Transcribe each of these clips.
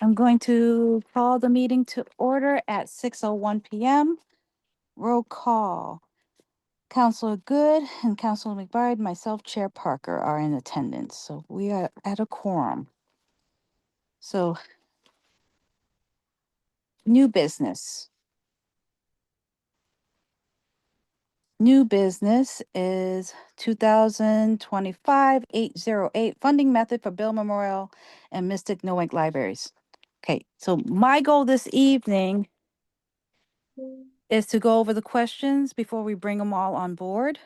I'm going to call the meeting to order at 6:01 PM. Roll call. Counselor Good and Counselor McBride, myself, Chair Parker are in attendance, so we are at a quorum. So, new business. New business is 2025-808 funding method for Bill Memorial and Mystic Noack Libraries. Okay, so my goal this evening is to go over the questions before we bring them all on board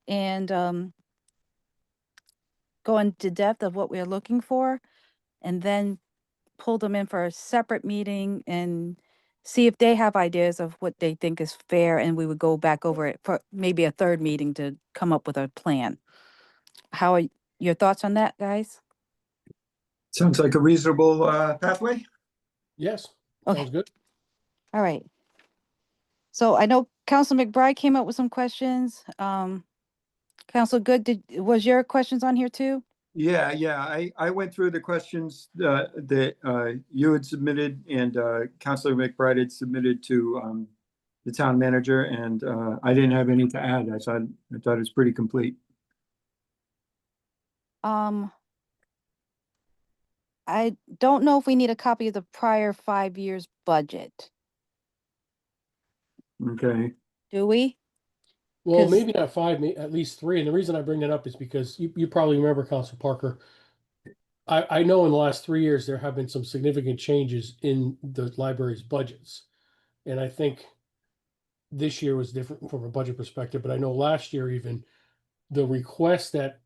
and go into depth of what we're looking for, and then pull them in for a separate meeting and see if they have ideas of what they think is fair, and we would go back over it for maybe a third meeting to come up with a plan. How are your thoughts on that, guys? Sounds like a reasonable pathway. Yes, Okay. sounds good. All right. So I know Council McBride came up with some questions. Council Good, was your questions on here too? Yeah. I went through the questions that you had submitted and Councilor McBride had submitted to the town manager, and I didn't have any to add. I thought it was pretty complete. I don't know if we need a copy of the prior 5 years budget. Okay. Do we? Well, 'Cause- maybe not five, at least three. And the reason I bring that up is because you probably remember, Council Parker. I know in the last 3 years there have been some significant changes in the library's budgets. And I think this year was different from a budget perspective, but I know last year even the request that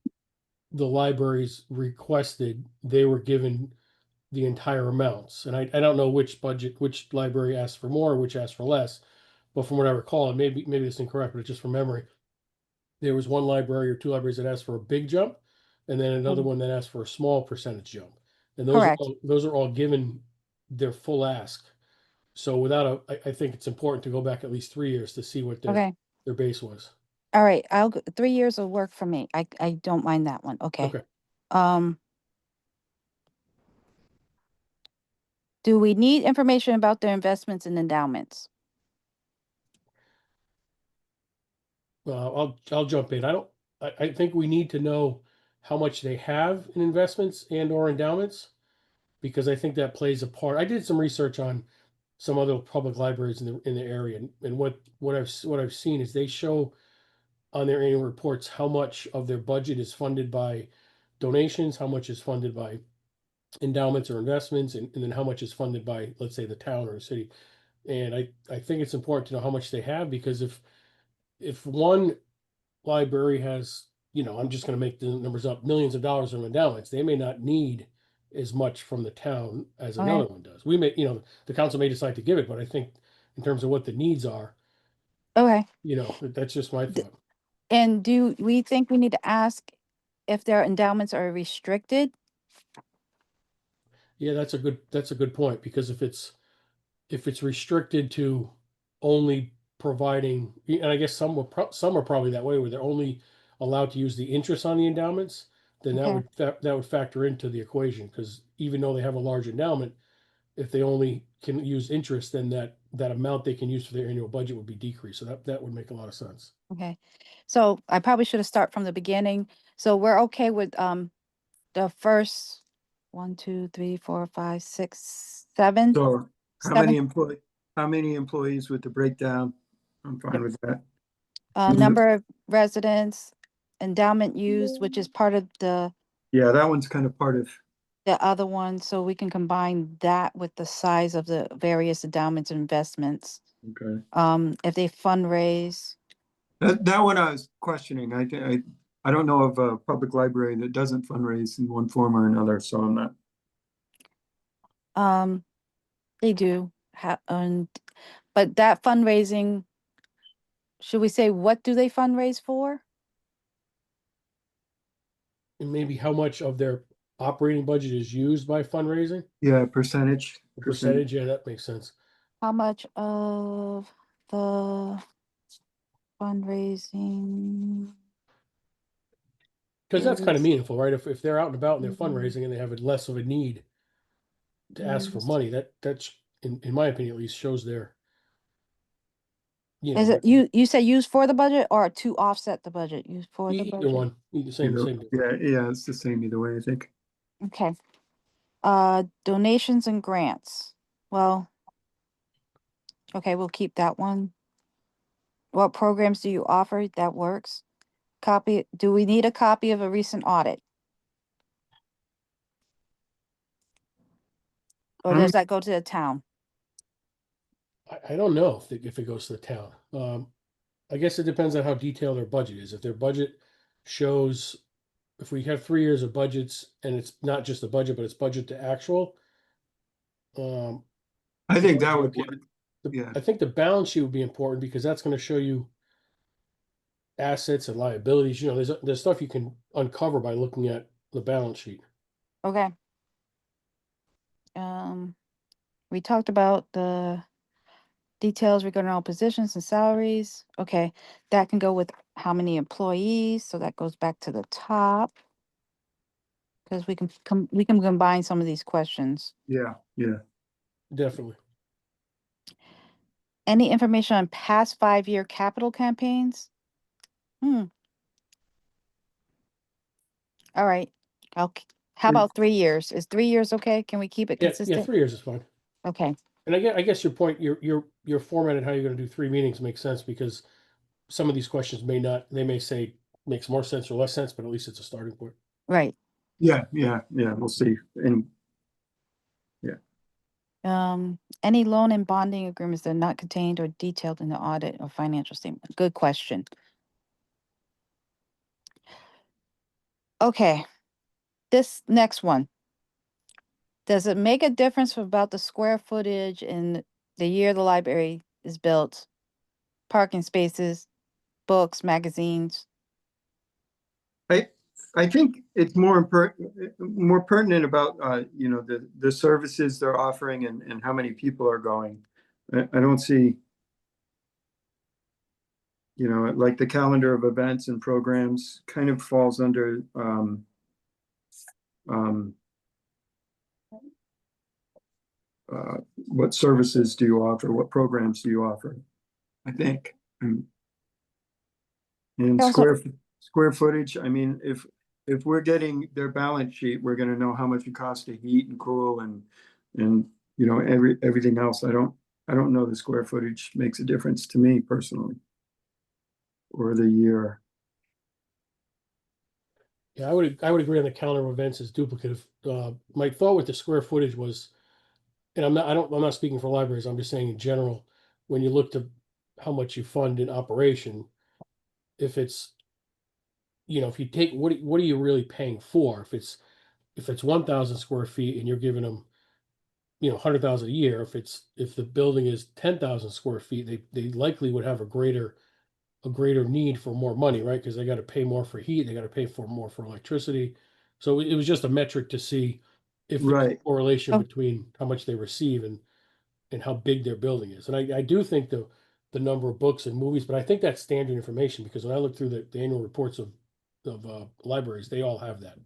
the libraries requested, they were given the entire amounts. And I don't know which library asked for more, which asked for less. But from what I recall, and maybe this is incorrect, but just from memory, there was one library or two libraries that asked for a big jump, and then another one that asked for a small percentage jump. And Correct. those are all given their full ask. So without I think it's important to go back at least 3 years to see what Okay. their base was. All right. 3 years will work for me. I don't mind that one. Okay. Okay. Do we need information about their investments and endowments? I'll jump in. I think we need to know how much they have in investments and or endowments, because I think that plays a part. I did some research on some other public libraries in the area, and what I've seen is they show on their annual reports how much of their budget is funded by donations, how much is funded by endowments or investments, and then how much is funded by, let's say, the town or the city. And I think it's important to know how much they have, because if one library has, I'm just going to make the numbers up, millions of dollars of endowments, they may not need as much from the town as Okay. another one does. We may, the council may decide to give it, but I think in terms of what the needs are, Okay. that's just my thought. And do we think we need to ask if their endowments are restricted? Yeah, that's a good point, because if it's restricted to only providing, and I guess some are probably that way, where they're only allowed to use the interest on the endowments, then Okay. that would factor into the equation, because even though they have a large endowment, if they only can use interest, then that amount they can use for their annual budget would be decreased. So that would make a lot of sense. Okay. So I probably should have started from the beginning. So we're okay with the first 1, 2, 3, 4, 5, 6, 7. So how Seven. many employees with the breakdown? I'm fine with that. Number of residents, endowment used, which is part of the Yeah, that one's kind of part of, other one, so we can combine that with the size of the various endowments and investments. okay. If they fundraise, That one I was questioning. I don't know of a public library that doesn't fundraise in one form or another, so I'm not. they do but that fundraising, should we say, what do they fundraise for? And maybe how much of their operating budget is used by fundraising? Yeah, percentage. A percentage, yeah, that makes sense. How much of the fundraising? Because that's kind of is- meaningful, right? If they're out and about and they're Mhm. fundraising and they have less of a need, to ask for Used. money. That's in my opinion at least shows their, you know, Is it, you say use for the budget or to offset the budget? Use for the either budget? one, same difference. Yeah, it's the same either way, I think. Okay. Donations and grants. Well, okay, we'll keep that one. What programs do you offer? That works. Copy, do we need a copy of a recent audit? Or Um, does that go to the town? I don't know if it goes to the town. I guess it depends on how detailed their budget is. If their budget shows, if we have 3 years of budgets and it's not just the budget, but it's budget to actual. I it think might that be would be, important. yeah. I think the balance sheet would be important because that's going to show you assets and liabilities. You know, there's stuff you can uncover by looking at the balance sheet. Okay. We talked about the details regarding all positions and salaries. Okay, that can go with how many employees, so that goes back to the top. Because we can combine some of these questions. Yeah, yeah. Definitely. Any information on past 5-year capital campaigns? All right. Okay. How It- about 3 years? Is 3 years okay? Can we keep it Yeah, consistent? 3 years is fine. Okay, And I guess your point, your formatted how you're going to do 3 meetings makes sense because some of these questions may not, they may say makes more sense or less sense, but at least it's a starting point. right. Yeah, we'll see. And Any loan and bonding agreements that are not contained or detailed in the audit or financial statement? Good question. Okay, this next one. Does it make a difference about the square footage in the year the library is built? Parking spaces, books, magazines? I think it's more more pertinent about, you know, the services they're offering and how many people are going. I don't see, you know, like the calendar of events and programs kind of falls under, um, what services do you offer? What programs do you offer? I think. And Also, square footage, I mean, if we're getting their balance sheet, we're gonna know how much it costs to heat and cool and, you know, everything else. I don't know the square footage makes a difference to me personally. Or the year. Yeah, I would agree on the calendar of events is duplicative. My thought with the square footage was, and I'm not speaking for libraries, I'm just saying in general, when you look to how much you fund in operation, if it's, you know, if you take, what are you really paying for? If it's 1,000 square feet and you're giving them, you know, 100,000 a year, if the building is 10,000 square feet, they likely would have a greater need for more money, right? Because they got to pay more for heat, they got to pay for more for electricity. So it was just a metric to see if there's a Right. correlation Oh. between how much they receive and how big their building is. And I do think the number of books and movies, but I think that's standard information because when I look through the annual reports of libraries, they all have that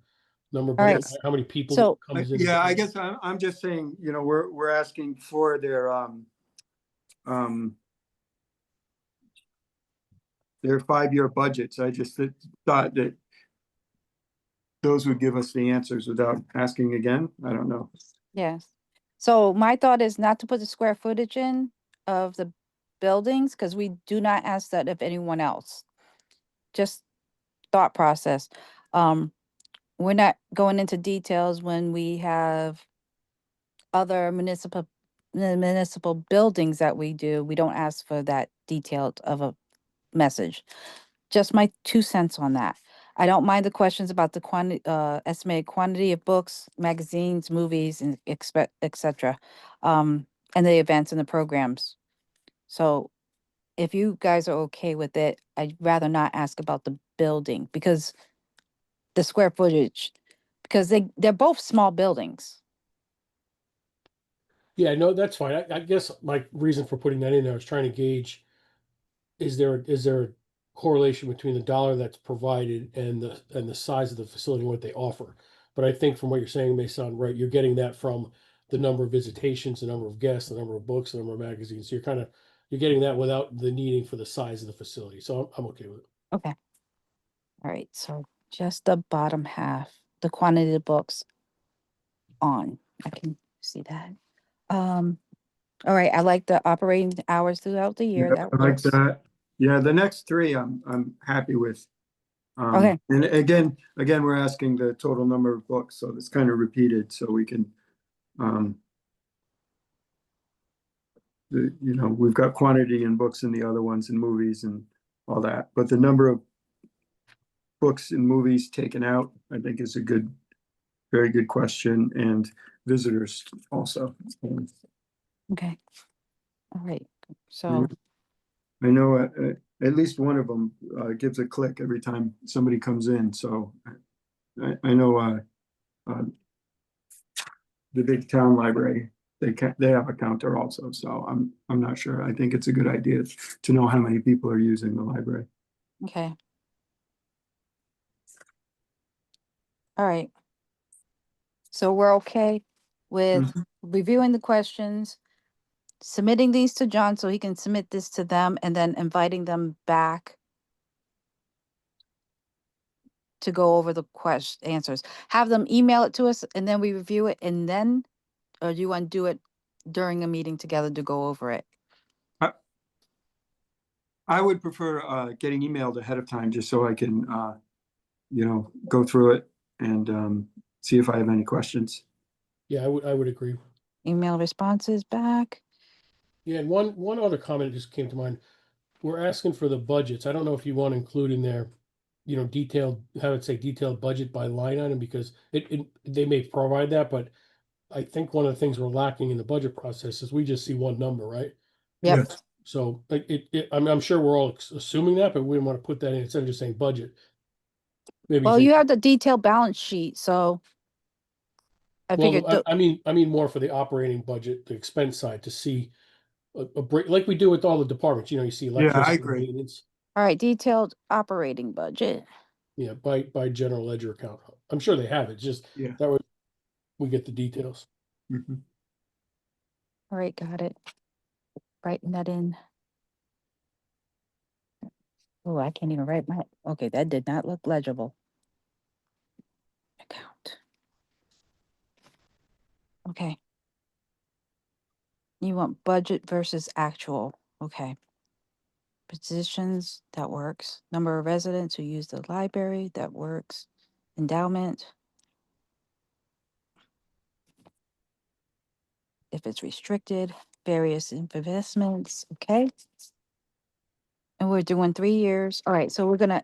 number of all right. books, how many people So, comes in. Yeah, I guess I'm just saying, you know, we're asking for um, their 5-year budgets. I just thought that those would give us the answers without asking again. I don't know. yes. So my thought is not to put the square footage in of the buildings, because we do not ask that of anyone else. Just thought process. We're not going into details when we have other municipal buildings that we do. We don't ask for that detailed of a message. Just my 2 cents on that. I don't mind the questions about the estimated quantity of books, magazines, movies, and et cetera. And the events and the programs. So if you guys are okay with it, I'd rather not ask about the building because the square footage, because they're both small buildings. Yeah, no, that's fine. I guess my reason for putting that in there is trying to gauge, is there a correlation between the dollar that's provided and the size of the facility and what they offer? But I think from what you're saying, it may sound right. You're getting that from the number of visitations, the number of guests, the number of books, the number of magazines. So you're getting that without the needing for the size of the facility. So I'm okay with it. Okay. All right, so just the bottom half, the quantity of books on, I can see that. All right, I like the operating hours throughout the year, Yeah, that I like works. that. Yeah, the next three I'm happy with. Okay. And again, we're asking the total number of books, so it's kind of repeated, so we can, we've got quantity in books in the other ones and movies and all that, but the number of books and movies taken out, I think is a very good question, and visitors also. Okay. All right, so, I know at least one of them gives a click every time somebody comes in, so I know the big town library, they have a counter also, so I'm not sure. I think it's a good idea to know how many people are using the library. okay. All right. So we're okay with reviewing the questions, submitting these to John so he can submit this to them, and then inviting them back to go over the answers. Have them email it to us and then we review it, and then, or do you want to do it during a meeting together to go over it? I would prefer getting emailed ahead of time just so I can go through it and see if I have any questions. Yeah, I would agree. Email responses back. Yeah, and one other comment just came to mind. We're asking for the budgets. I don't know if you want to include in there, detailed, how would say detailed budget by line item, because they may provide that, but I think one of the things we're lacking in the budget process is we just see one number, right? Yep. Yes. So I'm sure we're all assuming that, but we want to put that in instead of just saying budget. Maybe Well, say, you have the detailed balance sheet, so I figured, well, I mean more for the operating budget, the expense side, to see a break like we do with all the departments. You see Yeah, I electricity agree. maintenance, all right, detailed operating budget. yeah, by general ledger account. I'm sure they have it. Just Yeah. that way we get the details. Mhm. All right, got it. Writing that in. Oh, I can't even write okay, that did not look legible. Account. Okay. You want budget versus actual. Okay. Positions, that works. Number of residents who use the library, that works. Endowment. If it's restricted, various investments, okay? And we're doing 3 years. All right, so we're gonna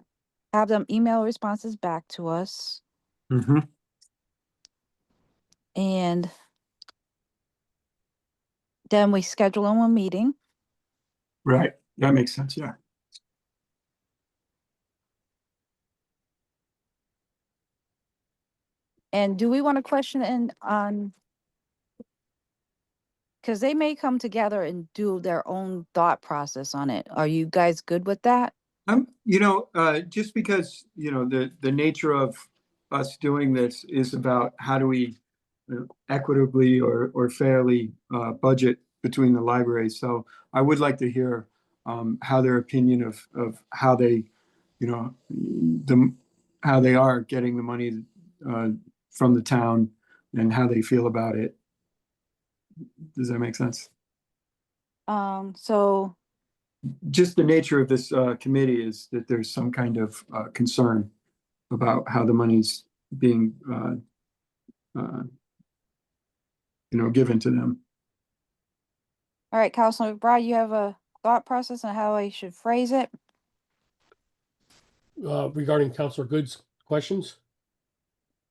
have them email responses back to us, Mhm. and then we schedule them a meeting. Right, that makes sense, yeah. And do we want to question in on, because they may come together and do their own thought process on it. Are you guys good with that? Just because, the nature of us doing this is about how do we equitably or fairly budget between the libraries. So I would like to hear how their opinion of how they, how they are getting the money from the town and how they feel about it. Does that make sense? So, Just the nature of this committee is that there's some kind of concern about how the money's being, given to them. all right, Councilor McBride, you have a thought process on how I should phrase it? Regarding Councilor Good's questions.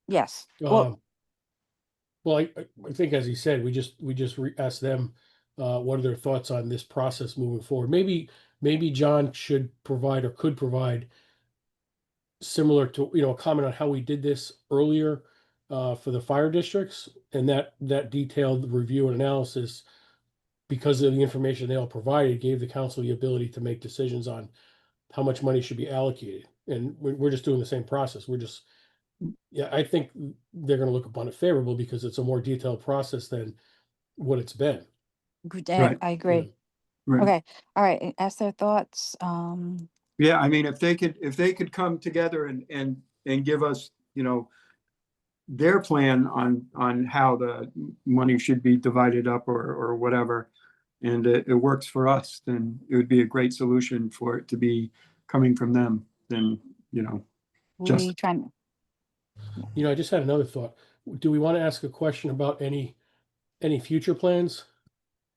Yes. Well, Well, I think as he said, we just asked them what are their thoughts on this process moving forward. Maybe John should provide or could provide similar to a comment on how we did this earlier for the fire districts, and that detailed review and analysis, because of the information they all provided, gave the council the ability to make decisions on how much money should be allocated. And we're just doing the same process. We're just Yeah, I think they're gonna look upon it favorable because it's a more detailed process than what it's been. Right. I you agree. know. Right. Okay, all right, and ask their thoughts, Yeah, I mean, if they could come together and give us, their plan on how the money should be divided up or whatever, and it works for us, then it would be a great solution for it to be coming from them, then, just, we trying, I just had another thought. Do we want to ask a question about any future plans?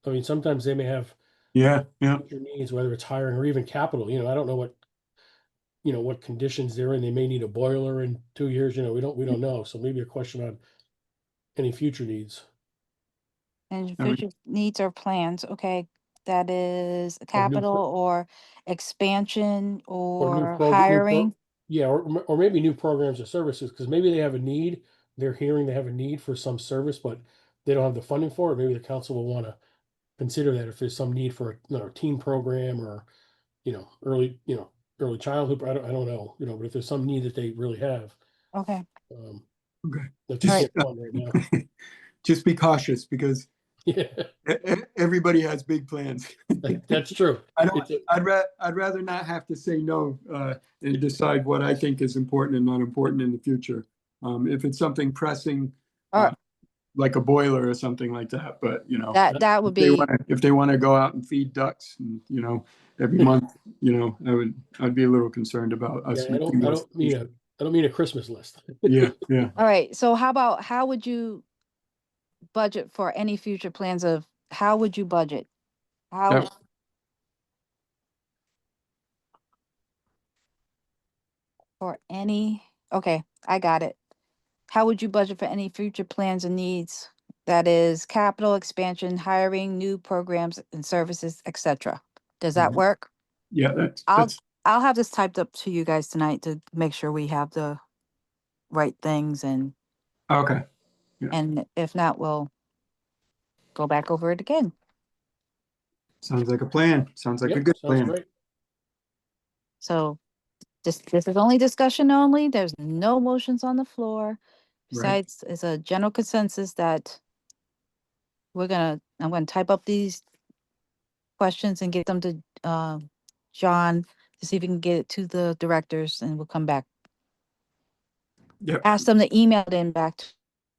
I mean, sometimes they may have yeah, yeah, future needs, whether it's hiring or even capital. I don't know what conditions they're in. They may need a boiler in 2 years. We don't know. So maybe a question on any future needs and I mean, future needs or plans, okay, that is of new capital or expansion or or hiring. yeah, or maybe new programs or services because maybe they have a need. They're hearing they have a need for some service, but they don't have the funding for it. Maybe the council will want to consider that if there's some need for a teen program or early early childhood. I don't know, but if there's some need that they really have, Okay, um, okay. that they All right. can't fund right now. Just be cautious because Yeah, everybody has big plans. that's true. I don't, It's a, I'd rather not have to say no, and decide what I think is important and not important in the future. If it's something pressing, all right, like a boiler or something like that, but that would be, if they want to go out and feed ducks and, every month, I'd be a little concerned about yeah. us I making don't I those. don't mean a Christmas list. Yeah, yeah. all right, so how would you budget for any future plans of, how would you budget? How, That, for any, okay, I got it. How would you budget for any future plans and needs? That is capital expansion, hiring, new programs and services, etc. Does that Mhm. work? yeah, I'll I'll have this typed up to you guys tonight to make sure we have the right things, okay. and if not, we'll go back over it again. Sounds like a plan. Sounds like a Yep, good sounds plan. great. So this is only discussion only. There's no motions on the floor. Right. Besides, it's a general consensus that I'm gonna type up these questions and get them to John to see if we can get it to the directors, and we'll come back. Yep. Ask them to email it in back.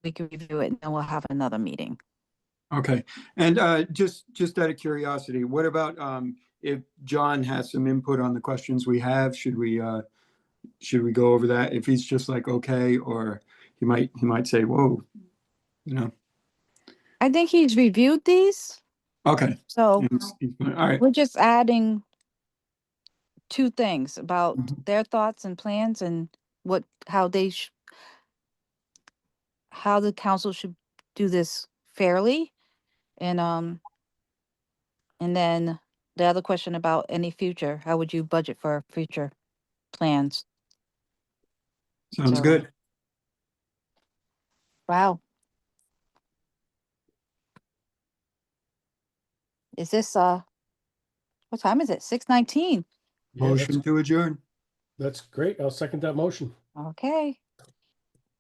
We can review it, and then we'll have another meeting. Okay. And just out of curiosity, what about if John has some input on the questions we have? Should we go over that? If he's just like okay, or he might say, "Whoa," you know. I think he's reviewed these, Okay. so All right. we're just adding two things about Mhm. their thoughts and plans and how how the council should do this fairly, and then the other question about any future, how would you budget for future plans? Sounds So, good. wow. Is this what time is it? 6:19. Yeah, Motion to adjourn. that's great. I'll second that motion. Okay.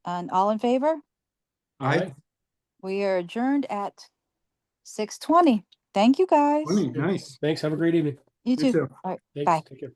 And all in favor? Aye. We are adjourned at 6:20. Thank you guys. Nice. Thanks. Have a great evening. You You too. too. All right. Thanks. Bye. Take care.